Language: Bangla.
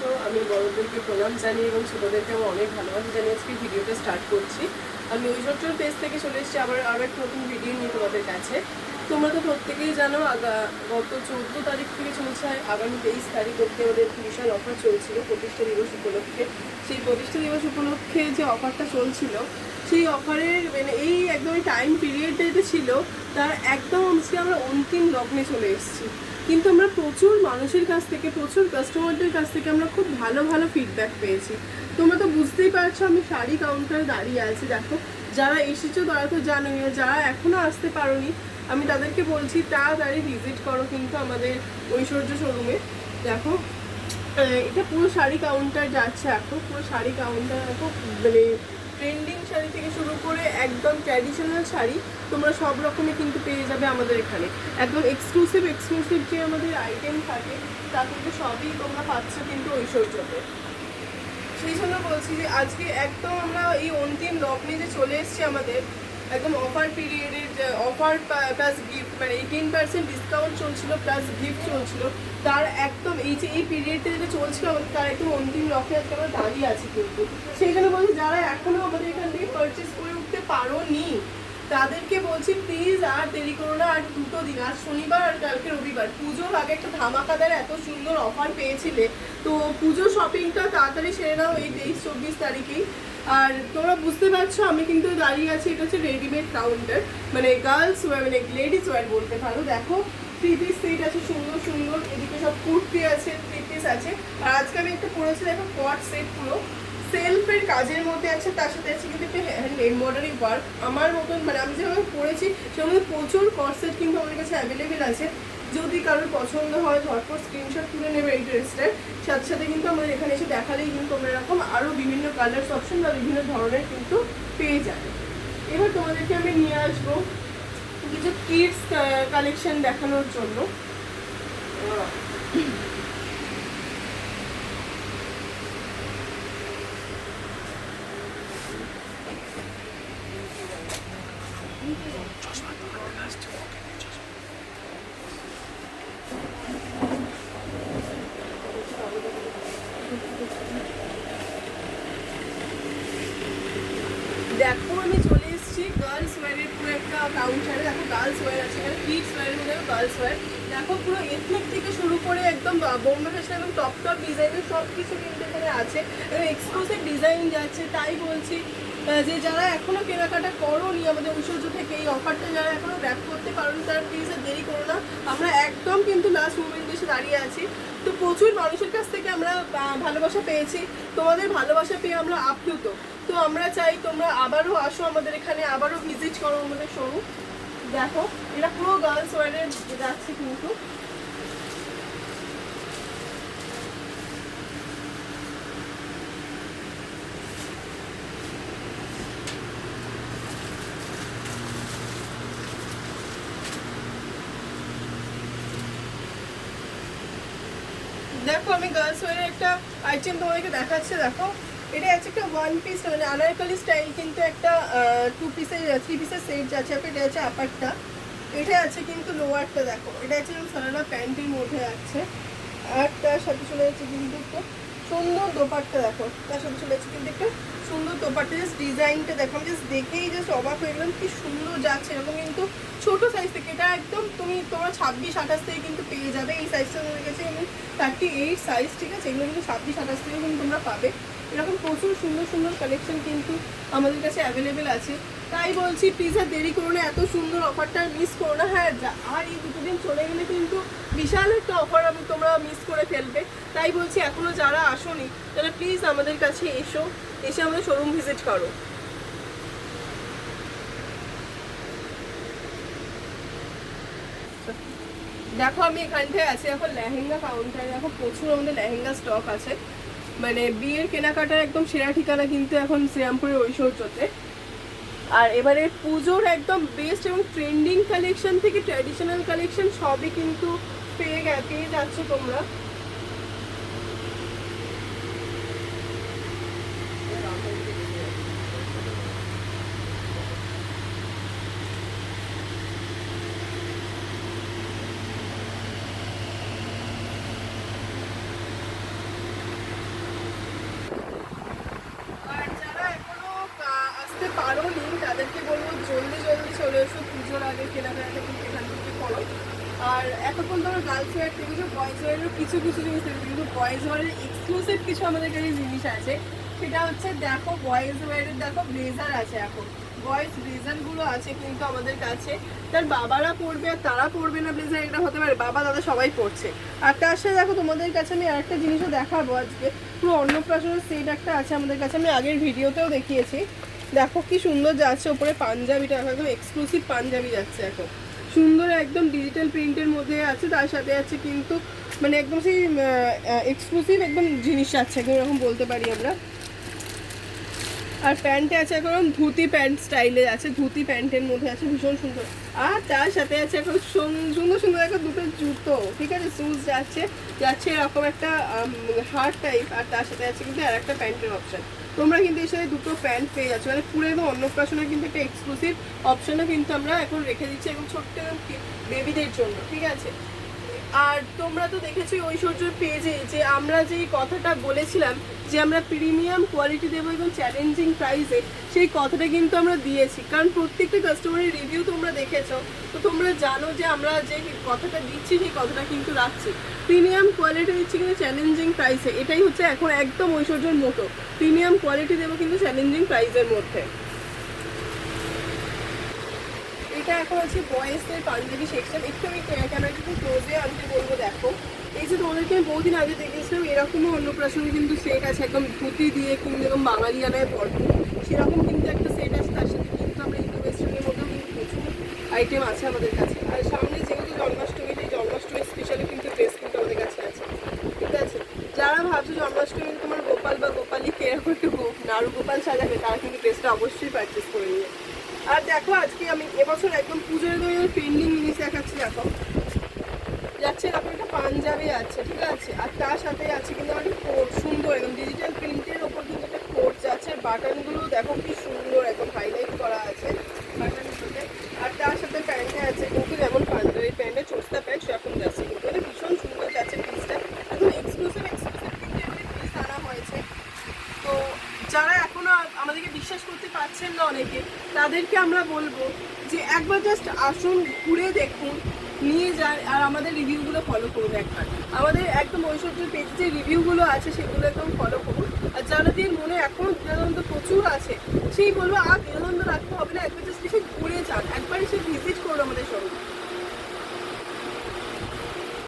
আছো? আমি বড়দেরকে প্রণাম জানিয়ে এবং ছোটদেরকে আমার অনেক ভালোবাসা জানিয়ে আজকে ভিডিওটা স্টার্ট করছি। আমি ঐশ্বর্যর পেজ থেকে চলে এসেছি আরও একটা নতুন ভিডিও নিয়ে তোমাদের কাছে। তোমরা তো প্রত্যেকেই জানো গত 14 তারিখ থেকে চলছে আগামী 23 তারিখ অবধি আমাদের বিশাল অফার চলছিল প্রতিষ্ঠা দিবস উপলক্ষে। সেই প্রতিষ্ঠা দিবস উপলক্ষে যে অফারটা চলছিল সেই অফারের মানে এই একদম টাইম পিরিয়ডটা যেটা ছিল তার একদম আমরা অন্তিম লগ্নে চলে এসেছি। কিন্তু আমরা প্রচুর মানুষের কাছ থেকে প্রচুর কাস্টমারদের কাছ থেকে আমরা খুব ভালো ভালো ফিডব্যাক পেয়েছি। তোমরা তো বুঝতেই পারছো আমি শাড়ি কাউন্টারে দাঁড়িয়ে আছি। দেখো যারা এসেছো তারা তো জানোই, যারা এখনও আসতে পারোনি আমি তাদেরকে বলছি তাড়াতাড়ি ভিজিট করো কিন্তু আমাদের ঐশ্বর্য শোরুমে। দেখো এটা পুরো শাড়ি কাউন্টার যাচ্ছে, এখন পুরো শাড়ি কাউন্টার দেখো, মানে ট্রেন্ডিং শাড়ি থেকে শুরু করে একদম ট্র্যাডিশনাল শাড়ি তোমরা সব রকমই কিন্তু পেয়ে যাবে আমাদের এখানে। একদম এক্সক্লুসিভ যে আমাদের আইটেম থাকে তা কিন্তু সবই তোমরা পাচ্ছ কিন্তু ঐশ্বর্যতে। সেই জন্য বলছি যে আজকে একদম আমরা এই অন্তিম লগ্নে যে চলে এসেছি আমাদের একদম অফার পিরিয়ডের অফার প্লাস গিফট, মানে 18% ডিসকাউন্ট চলছিল প্লাস গিফট চলছিল, তার একদম এই যে এই পিরিয়ডটা যেটা চলছিল আমাদের তার একদম অন্তিম লক্ষ্যে আজকে আমরা দাঁড়িয়ে আছি। কিন্তু সেই জন্য বলছি যারা এখনও আমাদের এখান থেকে পারচেস করে উঠতে পারোনি তাদেরকে বলছি প্লিজ আর দেরি করো না, আর 2 দিন, আজ শনিবার আর কালকে রবিবার, পুজোর আগে একটা ধামাকাদার এত সুন্দর অফার পেয়েছিলে, তো পুজো শপিংটা তাড়াতাড়ি সেরে নাও এই 23-24 তারিখেই। আর তোমরা বুঝতে পারছো আমি কিন্তু দাঁড়িয়ে আছি, এটা হচ্ছে রেডিমেড কাউন্টার, মানে গার্লস ওয়্যার মানে লেডিস ওয়্যার বলতে পারো। দেখো 3 পিস সেট আছে সুন্দর সুন্দর, এদিকে সব কুর্তি আছে, 3 পিস আছে। আর আজকে আমি একটা পরেছি দেখো কট সেট, পুরো সেলফের কাজের মধ্যে আছে, তার সাথে আছে কিন্তু একটা এমব্রয়ডারি ওয়ার্ক। আমার মতন মানে আমি যেভাবে পরেছি সেভাবে প্রচুর কট সেট কিন্তু আমাদের কাছে অ্যাভেলেবেল আছে। যদি কারোর পছন্দ হয় ঝটপট স্ক্রিনশট তুলে নেবে এই ড্রেসটার, সাথে সাথে কিন্তু আমাদের এখানে এসে দেখালেই কিন্তু তোমরা এরকম আরও বিভিন্ন কালার্স অপশন বা বিভিন্ন ধরনের কিন্তু পেয়ে যাবে। এবার তোমাদেরকে আমি নিয়ে আসবো কিছু কিডস কালেকশন দেখানোর জন্য। দেখো আমি চলে এসেছি গার্লস ওয়্যারের পুরো একটা কাউন্টারে। দেখো গার্লস ওয়্যার আছে, এখানে কিডস ওয়্যারের মধ্যে গার্লস ওয়্যার। দেখো পুরো এথনিক থেকে শুরু করে একদম বোম্বে ফ্যাশন এবং টপ ডিজাইনের সব কিছু কিন্তু এখানে আছে, এবং এক্সক্লুসিভ ডিজাইন যাচ্ছে। তাই বলছি যে যারা এখনও কেনাকাটা করোনি আমাদের ঐশ্বর্য থেকে এই অফারটা যারা এখনও গ্র্যাব করতে পারোনি তারা প্লিজ আর দেরি করো না। আমরা একদম কিন্তু লাস্ট মুমেন্টে এসে দাঁড়িয়ে আছি। তো প্রচুর মানুষের কাছ থেকে আমরা ভালোবাসা পেয়েছি, তোমাদের ভালোবাসা পেয়ে আমরা আপ্লুত। তো আমরা চাই তোমরা আবারও আসো আমাদের এখানে, আবারও ভিজিট করো আমাদের শোরুম। দেখো এটা পুরো গার্লস ওয়্যারের যাচ্ছে কিন্তু। দেখো আমি গার্লস ওয়্যারের একটা আইটেম তোমাদেরকে দেখাচ্ছি। দেখো এটা আছে একটা 1 পিস মানে আনারকলি স্টাইল, কিন্তু একটা 2 পিসের 3 পিসের সেট যাচ্ছে। এটা আছে আপারটা, এটা আছে কিন্তু লোয়ারটা। দেখো এটা আছে সারারা প্যান্টের মধ্যে আছে, আর তার সাথে চলে যাচ্ছে কিন্তু একটা সুন্দর দোপাট্টা। দেখো তার সাথে চলে যাচ্ছে কিন্তু একটা সুন্দর দোপাট্টা। জাস্ট ডিজাইনটা দেখো, আমি জাস্ট দেখেই জাস্ট অবাক হয়ে গেলাম কি সুন্দর যাচ্ছে। এরকম কিন্তু ছোটো সাইজ থেকে এটা একদম তোমরা 26-28 থেকে কিন্তু পেয়ে যাবে। এই সাইজটা হয়ে গেছে আমি 38 সাইজ, ঠিক আছে? এগুলো কিন্তু 26-28 থেকে কিন্তু তোমরা পাবে। এরকম প্রচুর সুন্দর সুন্দর কালেকশন কিন্তু আমাদের কাছে অ্যাভেলেবেল আছে। তাই বলছি প্লিজ আর দেরি করো না, এত সুন্দর অফারটা মিস করো না। হ্যাঁ, আর এই 2 দিন চলে গেলে কিন্তু বিশাল একটা অফার তোমরা মিস করে ফেলবে। তাই বলছি এখনও যারা আসোনি তারা প্লিজ আমাদের কাছে এসে আমাদের শোরুম ভিজিট করো। দেখো আমি এখানটায় আছি এখন লেহেঙ্গা কাউন্টারে। দেখো প্রচুর আমাদের লেহেঙ্গা স্টক আছে, মানে বিয়ের কেনাকাটার একদম সেরা ঠিকানা কিন্তু এখন শ্রীরামপুরের ঐশ্বর্যতে। আর এবারে পুজোর একদম বেস্ট এবং ট্রেন্ডিং কালেকশন থেকে ট্র্যাডিশনাল কালেকশন সবই কিন্তু পেয়ে যাচ্ছ তোমরা। চলে এসো, পুজোর আগে কেনাকাটা কিন্তু এখান থেকে করো। আর এতক্ষণ ধরো গার্লস ওয়্যার দেখেছো, বয়েজ ওয়্যারেরও কিছু কিছু জিনিস দেখেছো, কিন্তু বয়েজ ওয়্যারের এক্সক্লুসিভ কিছু আমাদের কাছে জিনিস আছে। সেটা হচ্ছে দেখো বয়েজ ওয়্যারের দেখো ব্লেজার আছে, এখন বয়েজ ব্লেজারগুলো আছে কিন্তু আমাদের কাছে। তার বাবারা পরবে আর তারা পরবে না ব্লেজার, এটা হতে পারে, বাবা দাদা সবাই পরছে। আর তার সাথে দেখো তোমাদের কাছে আমি আরেকটা জিনিসও দেখাবো আজকে, পুরো অন্নপ্রাশনের সেট একটা আছে আমাদের কাছে, আমি আগের ভিডিওতেও দেখিয়েছি। দেখো কি সুন্দর যাচ্ছে ওপরে পাঞ্জাবিটা, একদম এক্সক্লুসিভ পাঞ্জাবি যাচ্ছে এখন, সুন্দর একদম ডিজিটাল প্রিন্টের মধ্যে আছে। তার সাথে আছে কিন্তু মানে একদম সেই এক্সক্লুসিভ একদম জিনিস আছে, একদম এরকম বলতে পারি আমরা। আর প্যান্টে আছে এখন ধুতি প্যান্ট স্টাইলে আছে, ধুতি প্যান্টের মধ্যে আছে, ভীষণ সুন্দর। আর তার সাথে আছে এখন সুন্দর সুন্দর এখন দুটো জুতো, ঠিক আছে, শুজ যাচ্ছে যাচ্ছে এরকম একটা হার্ড টাইপ। আর তার সাথে আছে কিন্তু আর একটা প্যান্টের অপশান। তোমরা কিন্তু এর সাথে দুটো প্যান্ট পেয়ে যাচ্ছ, মানে পুরো একদম অন্নপ্রাশনের কিন্তু একটা এক্সক্লুসিভ অপশানও কিন্তু আমরা এখন রেখে দিচ্ছি এবং ছোট্ট বেবিদের জন্য, ঠিক আছে। আর তোমরা তো দেখেছো ঐশ্বর্যর পেজে যে আমরা যে কথাটা বলেছিলাম যে আমরা প্রিমিয়াম কোয়ালিটি দেবো এবং চ্যালেঞ্জিং প্রাইসে, সেই কথাটা কিন্তু আমরা দিয়েছি। কারণ প্রত্যেকটা কাস্টমারের রিভিউ তোমরা দেখেছো, তো তোমরা জানো যে আমরা যে কথাটা দিচ্ছি সেই কথাটা কিন্তু রাখছি। প্রিমিয়াম কোয়ালিটি দিচ্ছি কিন্তু চ্যালেঞ্জিং প্রাইসে, এটাই হচ্ছে এখন একদম ঐশ্বর্যর মতো, প্রিমিয়াম কোয়ালিটি দেবো কিন্তু চ্যালেঞ্জিং প্রাইসের মধ্যে। এটা এখন আছে বয়েজদের পাঞ্জাবি সেকশন, একটু আমি ক্যামেরা একটু ক্লোজে আনতে বলবো। দেখো এই যে তোমাদেরকে আমি বহুদিন আগে দেখেছিলাম এরকমও অন্নপ্রাশনে কিন্তু সেট আছে, একদম ধুতি দিয়ে কিন্তু এরকম বাঙালিয়ানায় ভরপুর, সেরকম কিন্তু একটা সেট আছে। তার সাথে কিন্তু আমরা ইন্দো ওয়েস্টার্নের মধ্যেও কিন্তু প্রচুর আইটেম আছে আমাদের কাছে। আর সামনে যেহেতু জন্মাষ্টমী, এই জন্মাষ্টমী স্পেশালি কিন্তু ড্রেস কিন্তু আমাদের কাছে আছে, ঠিক আছে। যারা ভাবছো জন্মাষ্টমী তোমার গোপাল বা গোপালীকে এরকম একটু নাড়ু গোপাল সাজাবে, তারা কিন্তু ড্রেসটা অবশ্যই পারচেস করে নিয়ে। আর দেখো আজকে আমি এবছর একদম পুজোর ট্রেন্ডিং জিনিস দেখাচ্ছি। দেখো যাচ্ছে এরকম একটা পাঞ্জাবি আছে, ঠিক আছে। আর তার সাথে আছে কিন্তু আমার একটা কোট, সুন্দর একদম ডিজিটাল প্রিন্টের ওপর কিন্তু একটা কোট যাচ্ছে। বাটনগুলো দেখো কি সুন্দর একদম হাইলাইট করা আছে বাটনগুলোতে। আর তার সাথে প্যান্টে আছে কিন্তু যেমন পাঞ্জাবি প্যান্টে চোস্তা প্যান্ট সেরকম যাচ্ছে, কিন্তু এটা ভীষণ সুন্দর যাচ্ছে পিসটা, একদম এক্সক্লুসিভ প্রিন্টের পিস আনা হয়েছে। তো যারা এখনো আমাদেরকে বিশ্বাস করতে পারছেন না অনেকে, তাদেরকে আমরা বলবো যে একবার জাস্ট আসুন, ঘুরে দেখুন, নিয়ে যান, আর আমাদের রিভিউগুলো ফলো করুন একবার। আমাদের একদম ঐশ্বর্যের পেজে যে রিভিউগুলো আছে সেগুলো একদম ফলো করুন। আর যাদের মনে এখনও দ্বিধাদ্বন্দ্ব প্রচুর আছে, সেই বলবো আর দ্বিধাদ্বন্দ্ব রাখতে হবে না, একবার জাস্ট এসে ঘুরে যান, একবার এসে ভিজিট করুন আমাদের শোরুম।